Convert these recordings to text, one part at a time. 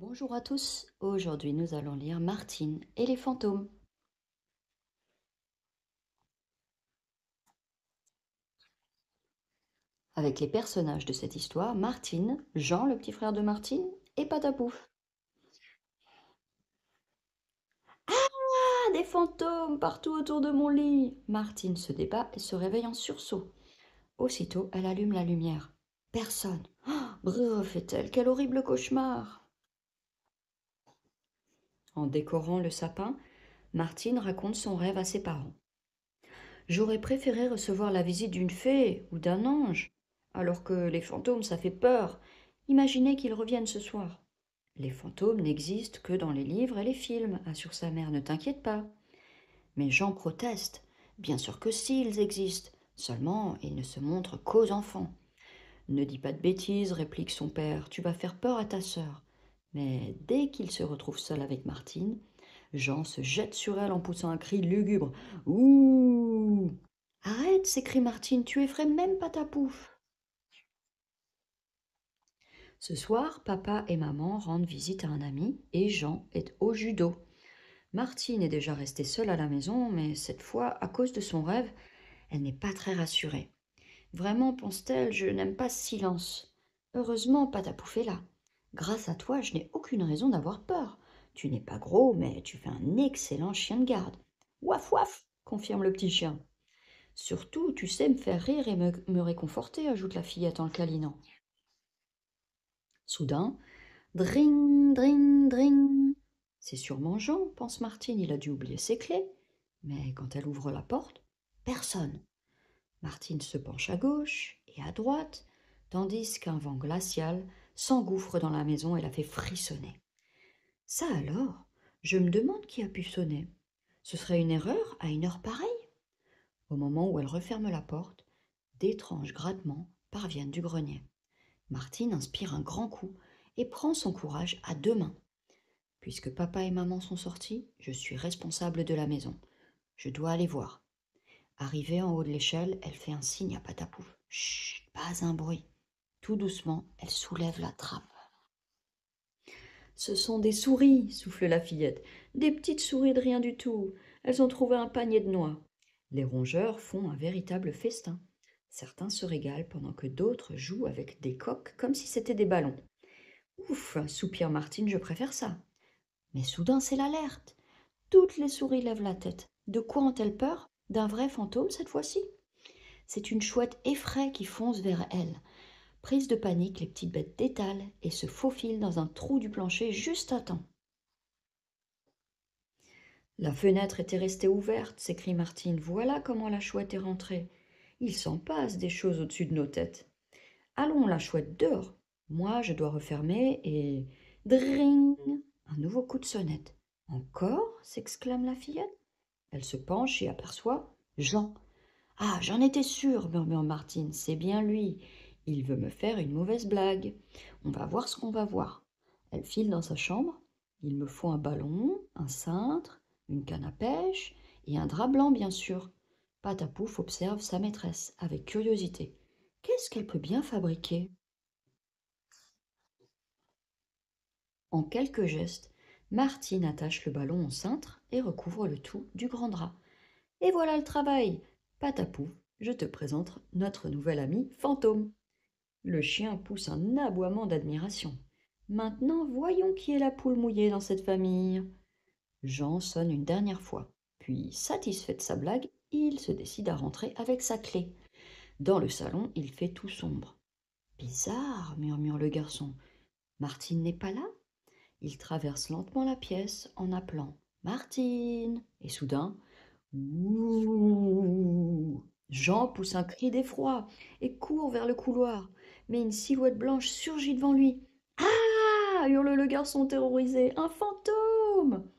Bonjour à tous, aujourd'hui nous allons lire Martine et les fantômes. Avec les personnages de cette histoire, Martine, Jean le petit frère de Martine et Patapouf. Ah, des fantômes partout autour de mon lit. Martine se débat et se réveille en sursaut. Aussitôt, elle allume la lumière. Personne. Brrr, fait-elle, quel horrible cauchemar. En décorant le sapin, Martine raconte son rêve à ses parents. J'aurais préféré recevoir la visite d'une fée ou d'un ange, alors que les fantômes, ça fait peur. Imaginez qu'ils reviennent ce soir. Les fantômes n'existent que dans les livres et les films, assure sa mère, ne t'inquiète pas. Mais Jean proteste. Bien sûr que si, ils existent. Seulement, ils ne se montrent qu'aux enfants. Ne dis pas de bêtises, réplique son père, tu vas faire peur à ta sœur. Mais dès qu'il se retrouve seul avec Martine, Jean se jette sur elle en poussant un cri lugubre. Ouh! Arrête, s'écrie Martine, tu effraies même pas ta pouffe. Ce soir, papa et maman rendent visite à un ami et Jean est au judo. Martine est déjà restée seule à la maison, mais cette fois, à cause de son rêve, elle n'est pas très rassurée. Vraiment, pense-t-elle, je n'aime pas ce silence. Heureusement, Patapouf est là. Grâce à toi, je n'ai aucune raison d'avoir peur. Tu n'es pas gros, mais tu fais un excellent chien de garde. Waf waf, confirme le petit chien. Surtout, tu sais me faire rire et me réconforter, ajoute la fillette en le câlinant. Soudain, dring, dring, dring. C'est sûrement Jean, pense Martine, il a dû oublier ses clés. Mais quand elle ouvre la porte, personne. Martine se penche à gauche et à droite, tandis qu'un vent glacial s'engouffre dans la maison et la fait frissonner. Ça alors, je me demande qui a pu sonner. Ce serait une erreur à une heure pareille. Au moment où elle referme la porte, d'étranges grattements parviennent du grenier. Martine inspire un grand coup et prend son courage à deux mains. Puisque papa et maman sont sortis, je suis responsable de la maison. Je dois aller voir. Arrivée en haut de l'échelle, elle fait un signe à Patapouf. Chut, pas un bruit. Tout doucement, elle soulève la trappe. Ce sont des souris, souffle la fillette. Des petites souris de rien du tout. Elles ont trouvé un panier de noix. Les rongeurs font un véritable festin. Certains se régalent pendant que d'autres jouent avec des coques comme si c'était des ballons. Ouf, soupire Martine, je préfère ça. Mais soudain, c'est l'alerte. Toutes les souris lèvent la tête. De quoi ont-elles peur? D'un vrai fantôme cette fois-ci? C'est une chouette effraie qui fonce vers elles. Prise de panique, les petites bêtes détalent et se faufilent dans un trou du plancher juste à temps. La fenêtre était restée ouverte, s'écrie Martine. Voilà comment la chouette est rentrée. Il s'en passe des choses au-dessus de nos têtes. Allons, la chouette, dehors. Moi, je dois refermer et... Dring! Un nouveau coup de sonnette. Encore? S'exclame la fillette. Elle se penche et aperçoit Jean. Ah, j'en étais sûre, murmure Martine, c'est bien lui. Il veut me faire une mauvaise blague. On va voir ce qu'on va voir. Elle file dans sa chambre. Il me faut un ballon, un cintre, une canne à pêche et un drap blanc, bien sûr. Patapouf observe sa maîtresse avec curiosité. Qu'est-ce qu'elle peut bien fabriquer? En quelques gestes, Martine attache le ballon au cintre et recouvre le tout du grand drap. Et voilà le travail. Patapouf, je te présente notre nouvel ami Fantôme. Le chien pousse un aboiement d'admiration. Maintenant, voyons qui est la poule mouillée dans cette famille. Jean sonne une dernière fois. Puis, satisfait de sa blague, il se décide à rentrer avec sa clé. Dans le salon, il fait tout sombre. Bizarre, murmure le garçon. Martine n'est pas là? Il traverse lentement la pièce en appelant Martine. Et soudain, ouh! Jean pousse un cri d'effroi et court vers le couloir. Mais une silhouette blanche surgit devant lui. Ah! Hurle le garçon terrorisé. Un fantôme!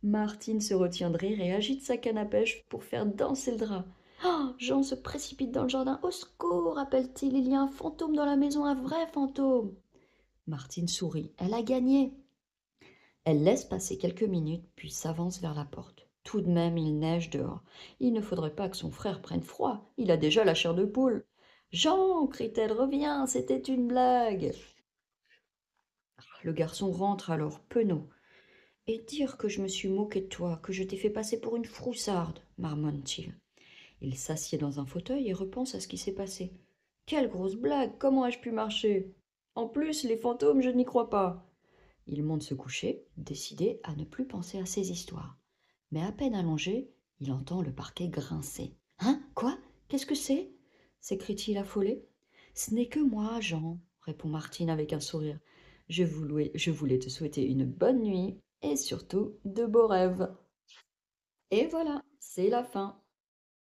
Martine se retient de rire et agite sa canne à pêche pour faire danser le drap. Oh, Jean se précipite dans le jardin. Au secours, appelle-t-il. Il y a un fantôme dans la maison, un vrai fantôme. Martine sourit. Elle a gagné. Elle laisse passer quelques minutes, puis s'avance vers la porte. Tout de même, il neige dehors. Il ne faudrait pas que son frère prenne froid. Il a déjà la chair de poule. Jean, crie-t-elle, reviens, c'était une blague. Le garçon rentre alors, penaud. Et dire que je me suis moqué de toi, que je t'ai fait passer pour une froussarde, marmonne-t-il. Il s'assied dans un fauteuil et repense à ce qui s'est passé. Quelle grosse blague, comment ai-je pu marcher? En plus, les fantômes, je n'y crois pas. Il monte se coucher, décidé à ne plus penser à ces histoires. Mais à peine allongé, il entend le parquet grincer. Hein? Quoi? Qu'est-ce que c'est? S'écrie-t-il affolé. Ce n'est que moi, Jean, répond Martine avec un sourire. Je voulais te souhaiter une bonne nuit et surtout de beaux rêves. Et voilà, c'est la fin.